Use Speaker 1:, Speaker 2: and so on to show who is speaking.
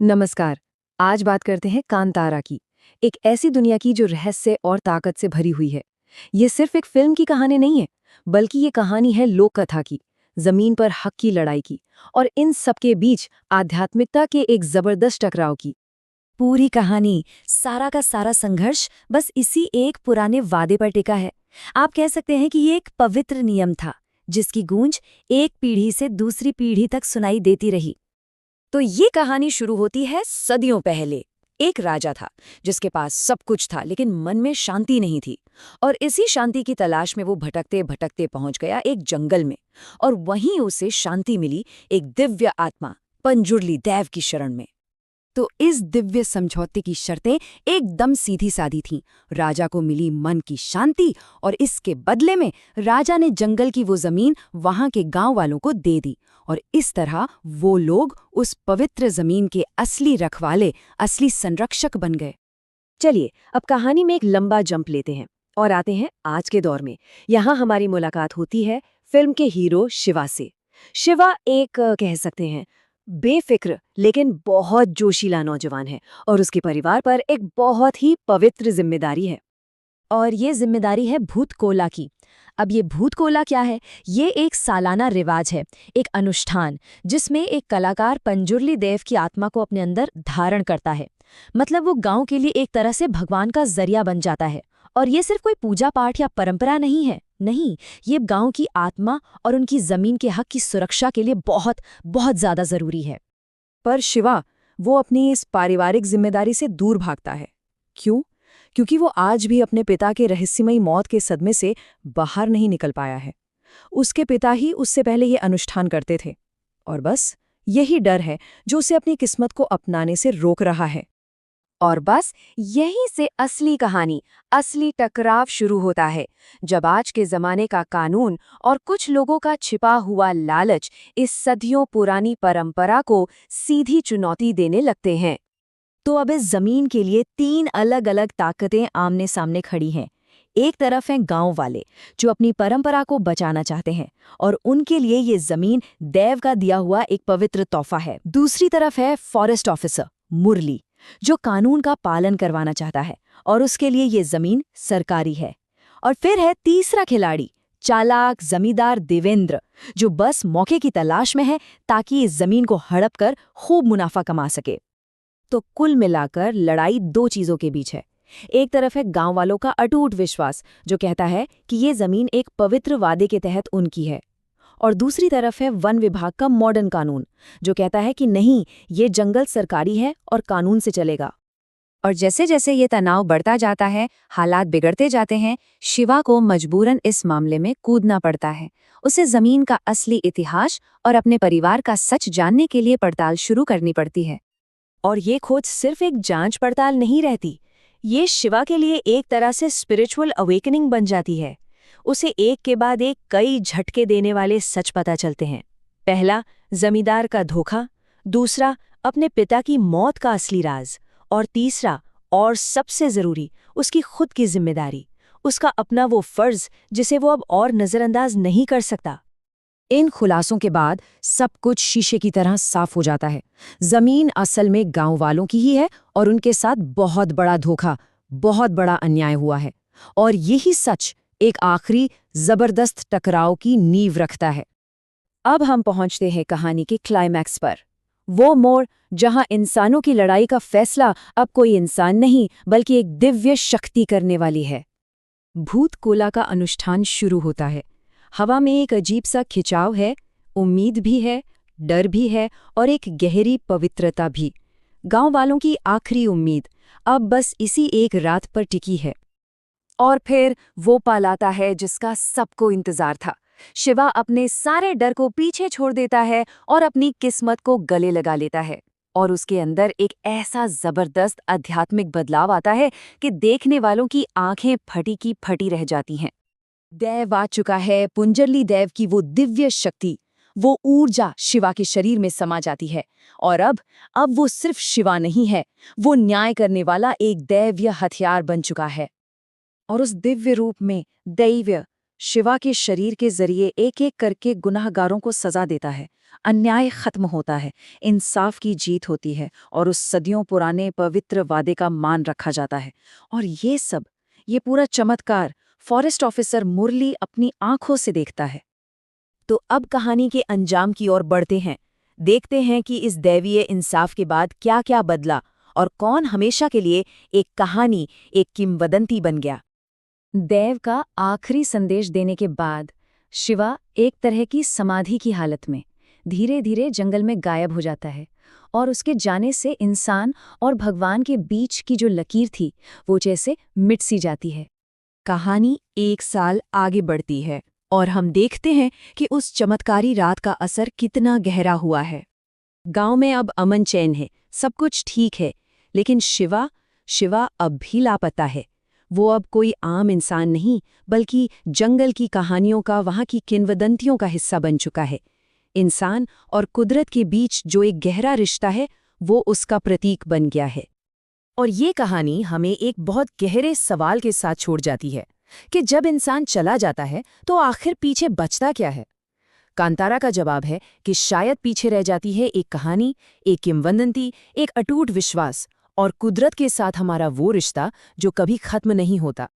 Speaker 1: नमस्कार। आज बात करते हैं कांतारा की। एक ऐसी दुनिया की जो रहस्य और ताकत से भरी हुई है। ये सिर्फ एक फिल्म की कहानी नहीं है, बल्कि ये कहानी है लोक कथा की, जमीन पर हक की लड़ाई की और इन सबके बीच आध्यात्मिकता के एक जबरदस्त टकराव की।
Speaker 2: पूरी कहानी, सारा का सारा संघर्ष बस इसी एक पुराने वादे पर टिका है। आप कह सकते हैं कि ये एक पवित्र नियम था, जिसकी गूंज एक पीढ़ी से दूसरी पीढ़ी तक सुनाई देती रही। तो ये कहानी शुरू होती है सदियों पहले। एक राजा था जिसके पास सब कुछ था, लेकिन मन में शांति नहीं थी। और इसी शांति की तलाश में वो भटकते भटकते पहुंच गया एक जंगल में। और वहीं उसे शांति मिली एक दिव्य आत्मा, पंजुर्ली देव की शरण में। तो इस दिव्य समझौते की शर्तें एकदम सीधी सादी थीं। राजा को मिली मन की शांति, और इसके बदले में राजा ने जंगल की वो जमीन वहां के गांव वालों को दे दी। और इस तरह वो लोग उस पवित्र जमीन के असली रखवाले, असली संरक्षक बन गए।
Speaker 1: चलिए, अब कहानी में एक लंबा जंप लेते हैं और आते हैं आज के दौर में। यहाँ हमारी मुलाकात होती है फिल्म के हीरो शिवा से। शिवा एक कह सकते हैं बेफिक्र लेकिन बहुत जोशीला नौजवान है और उसके परिवार पर एक बहुत ही पवित्र जिम्मेदारी है।
Speaker 2: और ये जिम्मेदारी है भूत कोला की। अब ये भूत कोला क्या है? ये एक सालाना रिवाज है, एक अनुष्ठान, जिसमें एक कलाकार पंजुर्ली देव की आत्मा को अपने अंदर धारण करता है। मतलब वो गांव के लिए एक तरह से भगवान का जरिया बन जाता है। और ये सिर्फ कोई पूजा पाठ या परंपरा नहीं है, नहीं, ये गांव की आत्मा और उनकी जमीन के हक की सुरक्षा के लिए बहुत बहुत ज्यादा जरूरी है।
Speaker 1: पर शिवा, वो अपनी इस पारिवारिक जिम्मेदारी से दूर भागता है। क्यों? क्योंकि वो आज भी अपने पिता के रहस्यमयी मौत के सदमे से बाहर नहीं निकल पाया है। उसके पिता ही उससे पहले ये अनुष्ठान करते थे और बस यही डर है जो उसे अपनी किस्मत को अपनाने से रोक रहा है। और बस यहीं से असली कहानी, असली टकराव शुरू होता है, जब आज के जमाने का कानून और कुछ लोगों का छिपा हुआ लालच इस सदियों पुरानी परंपरा को सीधी चुनौती देने लगते हैं।
Speaker 2: तो अब इस जमीन के लिए तीन अलग अलग ताकतें आमने सामने खड़ी हैं। एक तरफ हैं गांव वाले, जो अपनी परंपरा को बचाना चाहते हैं, और उनके लिए ये जमीन देव का दिया हुआ एक पवित्र तोहफा है। दूसरी तरफ है फॉरेस्ट ऑफिसर मुरली, जो कानून का पालन करवाना चाहता है, और उसके लिए ये जमीन सरकारी है। और फिर है तीसरा खिलाड़ी, चालाक जमींदार देवेंद्र, जो बस मौके की तलाश में है ताकि इस जमीन को हड़प कर खूब मुनाफा कमा सके। तो कुल मिलाकर लड़ाई दो चीजों के बीच है। एक तरफ है गांव वालों का अटूट विश्वास, जो कहता है कि ये जमीन एक पवित्र वादे के तहत उनकी है, और दूसरी तरफ है वन विभाग का मॉडर्न कानून, जो कहता है कि नहीं, ये जंगल सरकारी है और कानून से चलेगा। और जैसे जैसे ये तनाव बढ़ता जाता है, हालात बिगड़ते जाते हैं, शिवा को मजबूरन इस मामले में कूदना पड़ता है। उसे जमीन का असली इतिहास और अपने परिवार का सच जानने के लिए पड़ताल शुरू करनी पड़ती है। और ये खोज सिर्फ एक जांच पड़ताल नहीं रहती, ये शिवा के लिए एक तरह से स्पिरिचुअल अवेकनिंग बन जाती है। उसे एक के बाद एक कई झटके देने वाले सच पता चलते हैं। पहला, जमींदार का धोखा। दूसरा, अपने पिता की मौत का असली राज। और तीसरा, और सबसे जरूरी, उसकी खुद की जिम्मेदारी, उसका अपना वो फर्ज जिसे वो अब और नजरअंदाज नहीं कर सकता। इन खुलासों के बाद सब कुछ शीशे की तरह साफ हो जाता है। जमीन असल में गांव वालों की ही है, और उनके साथ बहुत बड़ा धोखा, बहुत बड़ा अन्याय हुआ है। और यही सच एक आखिरी जबरदस्त टकराव की नींव रखता है। अब हम पहुंचते हैं कहानी के क्लाइमैक्स पर, वो मोड़ जहां इंसानों की लड़ाई का फैसला अब कोई इंसान नहीं, बल्कि एक दिव्य शक्ति करने वाली है। भूत कोला का अनुष्ठान शुरू होता है। हवा में एक अजीब सा खिंचाव है, उम्मीद भी है, डर भी है, और एक गहरी पवित्रता भी। गांव वालों की आखिरी उम्मीद अब बस इसी एक रात पर टिकी है। और फिर वो पल आता है जिसका सबको इंतजार था। शिवा अपने सारे डर को पीछे छोड़ देता है और अपनी किस्मत को गले लगा लेता है। और उसके अंदर एक ऐसा जबरदस्त आध्यात्मिक बदलाव आता है कि देखने वालों की आंखें फटी की फटी रह जाती हैं। देव आ चुका है, पुंजरली देव की वो दिव्य शक्ति, वो ऊर्जा शिवा के शरीर में समा जाती है। और अब वो सिर्फ शिवा नहीं है, वो न्याय करने वाला एक दैवीय हथियार बन चुका है। और उस दिव्य रूप में दैवीय,
Speaker 1: शिवा के शरीर के जरिए एक एक करके गुनाहगारों को सजा देता है, अन्याय खत्म होता है, इंसाफ की जीत होती है और उस सदियों पुराने पवित्र वादे का मान रखा जाता है। और ये पूरा चमत्कार फॉरेस्ट ऑफिसर मुरली अपनी आंखों से देखता है।
Speaker 2: तो अब कहानी के अंजाम की ओर बढ़ते हैं। देखते हैं कि इस दैवीय इंसाफ के बाद क्या क्या बदला और कौन हमेशा के लिए एक कहानी, एक किंवदंती बन गया।
Speaker 1: देव का आखिरी संदेश देने के बाद शिवा एक तरह की समाधि की हालत में धीरे धीरे जंगल में गायब हो जाता है और उसके जाने से इंसान और भगवान के बीच की जो लकीर थी वो जैसे मिट सी जाती है। कहानी 1 साल आगे बढ़ती है और हम देखते हैं कि उस चमत्कारी रात का असर कितना गहरा हुआ है। गांव में अब अमन चैन है, सब कुछ ठीक है, लेकिन शिवा अब भी लापता है। वो अब कोई आम इंसान नहीं, बल्कि जंगल की कहानियों का, वहां की किंवदंतियों का हिस्सा बन चुका है। इंसान और कुदरत के बीच जो एक गहरा रिश्ता है, वो उसका प्रतीक बन गया है।
Speaker 2: और ये कहानी हमें एक बहुत गहरे सवाल के साथ छोड़ जाती है कि जब इंसान चला जाता है तो आखिर पीछे बचता क्या है। कांतारा का जवाब है कि शायद पीछे रह जाती है एक कहानी, एक किंवदंती, एक अटूट विश्वास और कुदरत के साथ हमारा वो रिश्ता जो कभी खत्म नहीं होता।